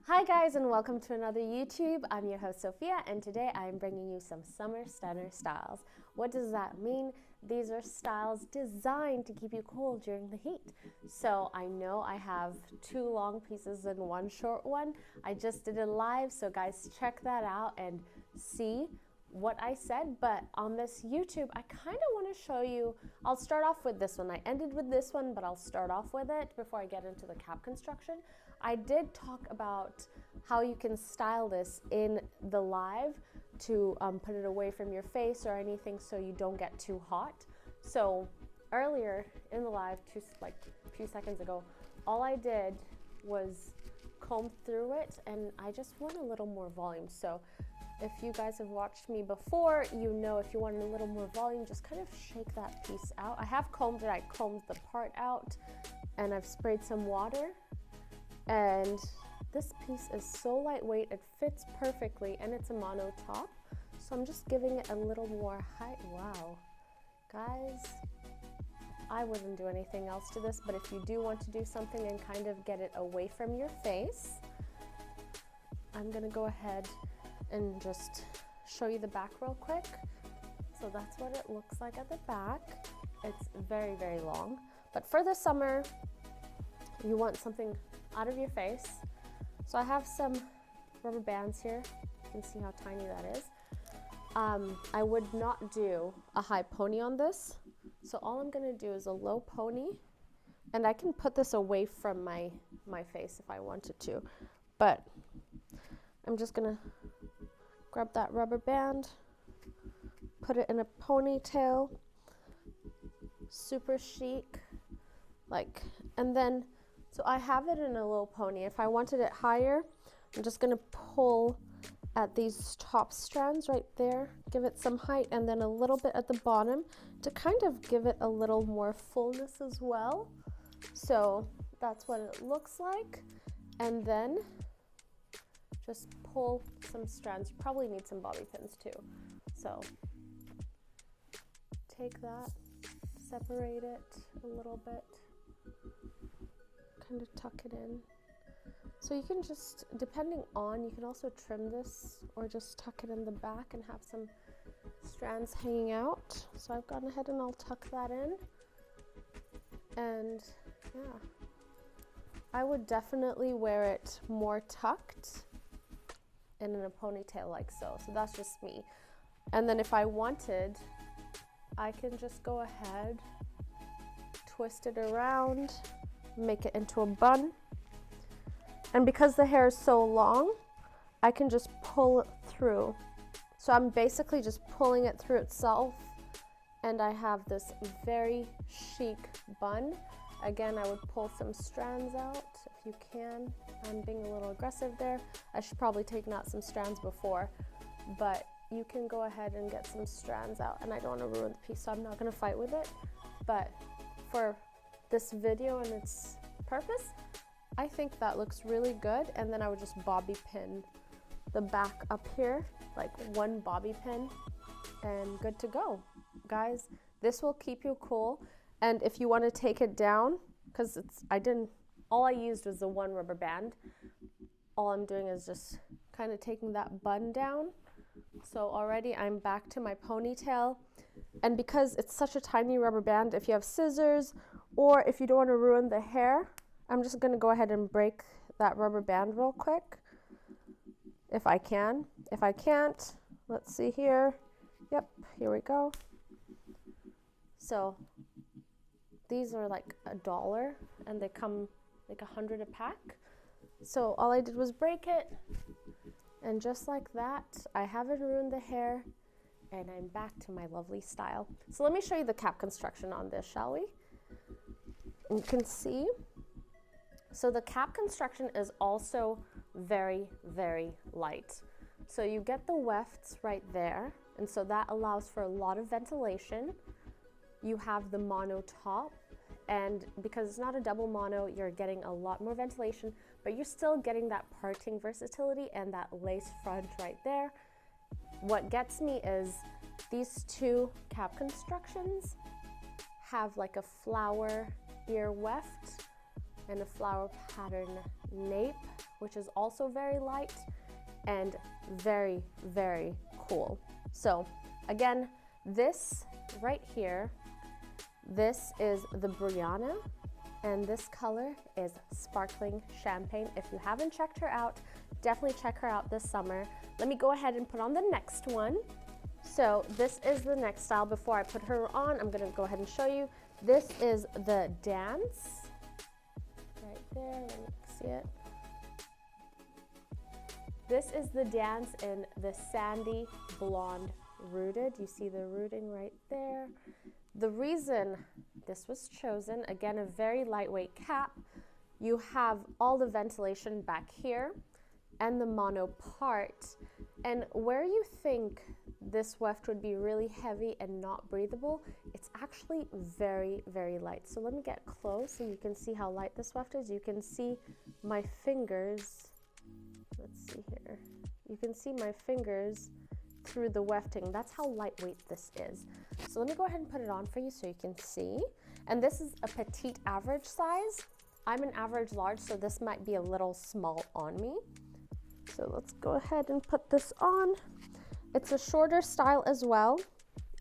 Hi guys, and welcome to another YouTube. I'm your host Sophia, and today I'm bringing you some summer stunner styles. What does that mean? These are styles designed to keep you cool during the heat. So I know I have two long pieces and one short one. I just did a live, so guys check that out and see what I said. But on this YouTube, I kind of want to show you, I'll start off with this one. I ended with this one, but I'll start off with it before I get into the cap construction. I did talk about how you can style this in the live to put it away from your face or anything so you don't get too hot. So earlier in the live, a few seconds ago, all I did was comb through it, and I just want a little more volume. So if you guys have watched me before, you know if you want a little more volume, just kind of shake that piece out. I have combed it, I combed the part out, and I've sprayed some water. And this piece is so lightweight, it fits perfectly, and it's a mono top. So I'm just giving it a little more height. Wow. Guys, I wouldn't do anything else to this, but if you do want to do something and kind of get it away from your face, I'm gonna go ahead and just show you the back real quick. So that's what it looks like at the back. It's very, very long. But for the summer, you want something out of your face. So I have some rubber bands here. You can see how tiny that is. I would not do a high pony on this. So all I'm gonna do is a low pony, and I can put this away from my face if I wanted to. But I'm just gonna grab that rubber band, put it in a ponytail, super chic, and then, so I have it in a low pony. If I wanted it higher, I'm just gonna pull at these top strands right there, give it some height, and then a little bit at the bottom to kind of give it a little more fullness as well. So that's what it looks like. And then just pull some strands. You probably need some bobby pins too. So take that, separate it a little bit, kind of tuck it in. So you can just, depending on, you can also trim this or just tuck it in the back and have some strands hanging out. So I've gone ahead and I'll tuck that in. And yeah, I would definitely wear it more tucked and in a ponytail like so. So that's just me. And then if I wanted, I can just go ahead, twist it around, make it into a bun. And because the hair is so long, I can just pull it through. So I'm basically just pulling it through itself, and I have this very chic bun. Again, I would pull some strands out if you can. I'm being a little aggressive there. I should probably taken out some strands before, but you can go ahead and get some strands out, and I don't want to ruin the piece, so I'm not going to fight with it. But for this video and its purpose, I think that looks really good. And then I would just bobby pin the back up here, like one bobby pin, and good to go. Guys, this will keep you cool. And if you want to take it down, because all I used was the one rubber band. All I'm doing is just kind of taking that bun down. So already I'm back to my ponytail. And because it's such a tiny rubber band, if you have scissors or if you don't want to ruin the hair, I'm just going to go ahead and break that rubber band real quick, if I can. If I can't, let's see here. Yep, here we go. So these are like $1, and they come like 100 a pack. So all I did was break it, and just like that, I haven't ruined the hair, and I'm back to my lovely style. So let me show you the cap construction on this, shall we? And you can see, so the cap construction is also very, very light. So you get the wefts right there, and so that allows for a lot of ventilation. You have the mono top, and because it's not a double mono, you're getting a lot more ventilation, but you're still getting that parting versatility and that lace front right there. What gets me is these two cap constructions have like a flower ear weft and a flower pattern nape which is also very light and very, very cool. So again, this right here, this is the Brianna, and this color is Sparkling Champagne. If you haven't checked her out, definitely check her out this summer. Let me go ahead and put on the next one. So this is the next style. Before I put her on, I'm gonna go ahead and show you. This is the Dance, right there, let me see it. This is the Dance in the Sandy Blonde Rooted. You see the rooting right there. The reason this was chosen, again, a very lightweight cap. You have all the ventilation back here and the mono part. And where you think this weft would be really heavy and not breathable, it's actually very, very light. So let me get close so you can see how light this weft is. You can see my fingers. Let's see here. You can see my fingers through the wefting. That's how lightweight this is. So let me go ahead and put it on for you so you can see. And this is a petite average size. I'm an average large, so this might be a little small on me. So let's go ahead and put this on. It's a shorter style as well.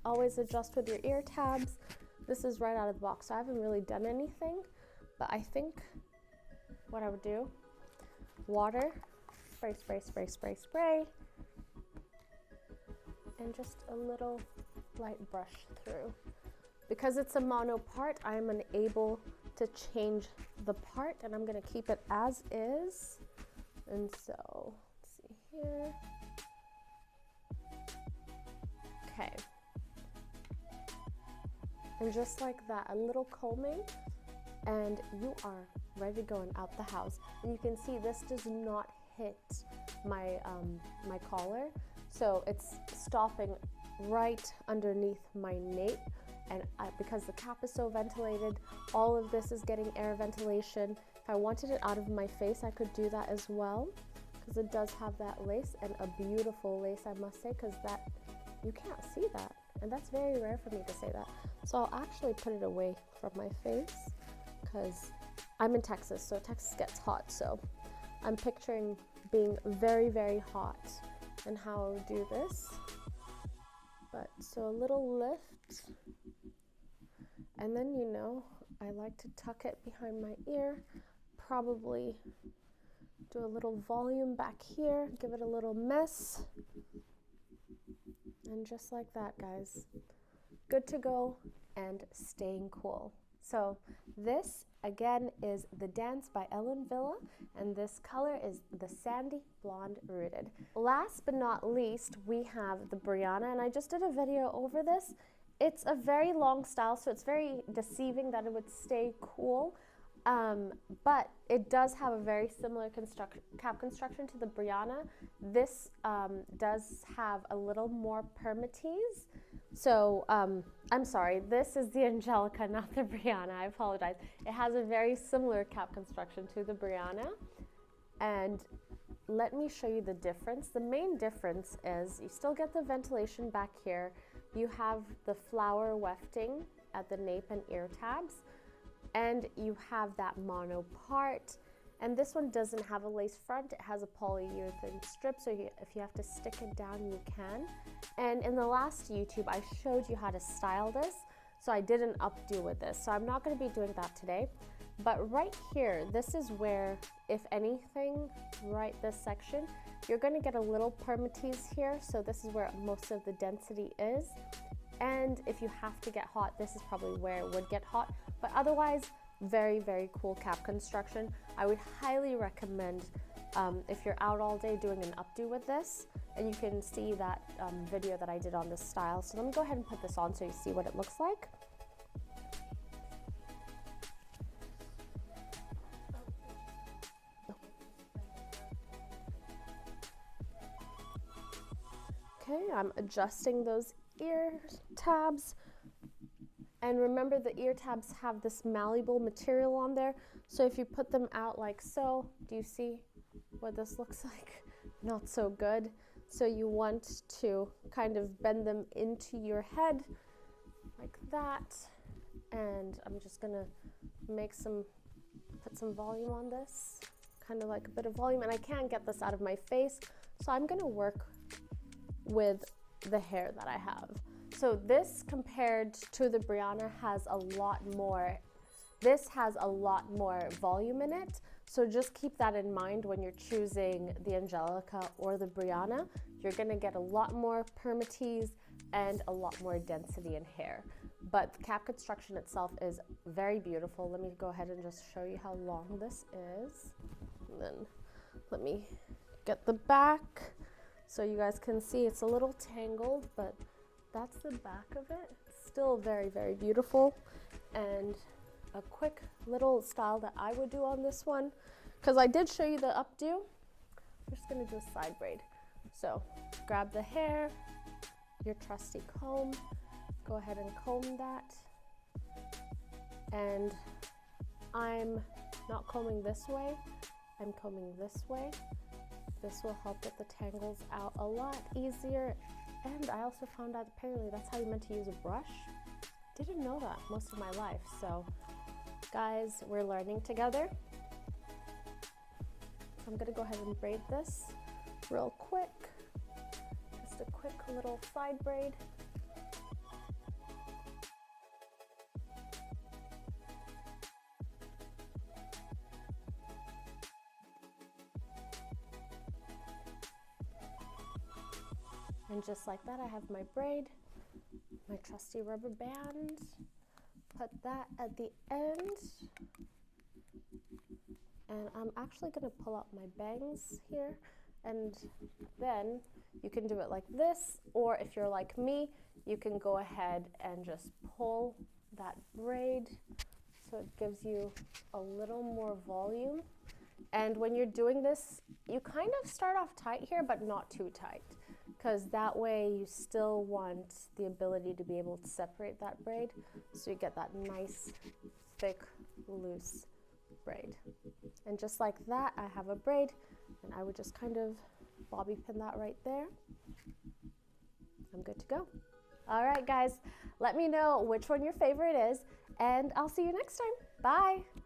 Always adjust with your ear tabs. This is right out of the box, so I haven't really done anything, but I think what I would do, water, spray, spray, spray, spray, spray, and just a little light brush through. Because it's a mono part, I am unable to change the part, and I'm gonna keep it as is. And so, let's see here. Okay. And just like that, a little combing, and you are ready to go and out the house. And you can see this does not hit my, my collar. So it's stopping right underneath my nape. And because the cap is so ventilated, all of this is getting air ventilation. If I wanted it out of my face, I could do that as well, because it does have that lace, and a beautiful lace, I must say, because that, you can't see that. And that's very rare for me to say that. So I'll actually put it away from my face, because I'm in Texas, so Texas gets hot. So I'm picturing being very, very hot and how I would do this. But so a little lift. And then, you know, I like to tuck it behind my ear, probably do a little volume back here, give it a little mess. And just like that, guys, good to go and staying cool. So this, again, is the Dance by Ellen Wille, and this color is the Sandy Blonde Rooted. Last but not least, we have the Brianna, and I just did a video over this. It's a very long style, so it's very deceiving that it would stay cool, but it does have a very similar cap construction to the Brianna. This does have a little more permatease. So I'm sorry, this is the Angelica, not the Brianna. I apologize. It has a very similar cap construction to the Brianna. And let me show you the difference. The main difference is you still get the ventilation back here. You have the flower wefting at the nape and ear tabs, and you have that mono part. And this one doesn't have a lace front. It has a polyurethane strip, so if you have to stick it down, you can. And in the last YouTube, I showed you how to style this, so I did an updo with this. So I'm not going to be doing that today. But right here, this is where, if anything, right this section, you're going to get a little permatease here. So this is where most of the density is. And if you have to get hot, this is probably where it would get hot. But otherwise, very, very cool cap construction. I would highly recommend if you're out all day doing an updo with this. And you can see that video that I did on this style. So let me go ahead and put this on so you see what it looks like. Okay, I'm adjusting those ear tabs. And remember, the ear tabs have this malleable material on there. So if you put them out like so, do you see what this looks like? Not so good. So you want to kind of bend them into your head like that. And I'm just gonna put some volume on this, kind of like a bit of volume, and I can't get this out of my face, so I'm gonna work with the hair that I have. So this compared to the Brianna has a lot more, this has a lot more volume in it. So just keep that in mind when you're choosing the Angelica or the Brianna. You're gonna get a lot more permatease and a lot more density in hair. But the cap construction itself is very beautiful. Let me go ahead and just show you how long this is. And then let me get the back so you guys can see. It's a little tangled, but that's the back of it. It's still very, very beautiful. And a quick little style that I would do on this one, because I did show you the updo. We're just gonna do a side braid. So grab the hair, your trusty comb, go ahead and comb that. And I'm not combing this way, I'm combing this way. This will help get the tangles out a lot easier. And I also found out apparently that's how you meant to use a brush. Didn't know that most of my life. So guys, we're learning together. So I'm gonna go ahead and braid this real quick. Just a quick little side braid. And just like that, I have my braid, my trusty rubber band. Put that at the end. And I'm actually gonna pull out my bangs here. And then you can do it like this, or if you're like me, you can go ahead and just pull that braid so it gives you a little more volume. And when you're doing this, you kind of start off tight here, but not too tight, because that way you still want the ability to be able to separate that braid, so you get that nice, thick, loose braid. And just like that, I have a braid, and I would just kind of bobby pin that right there. I'm good to go. All right, guys, let me know which one your favorite is, and I'll see you next time. Bye.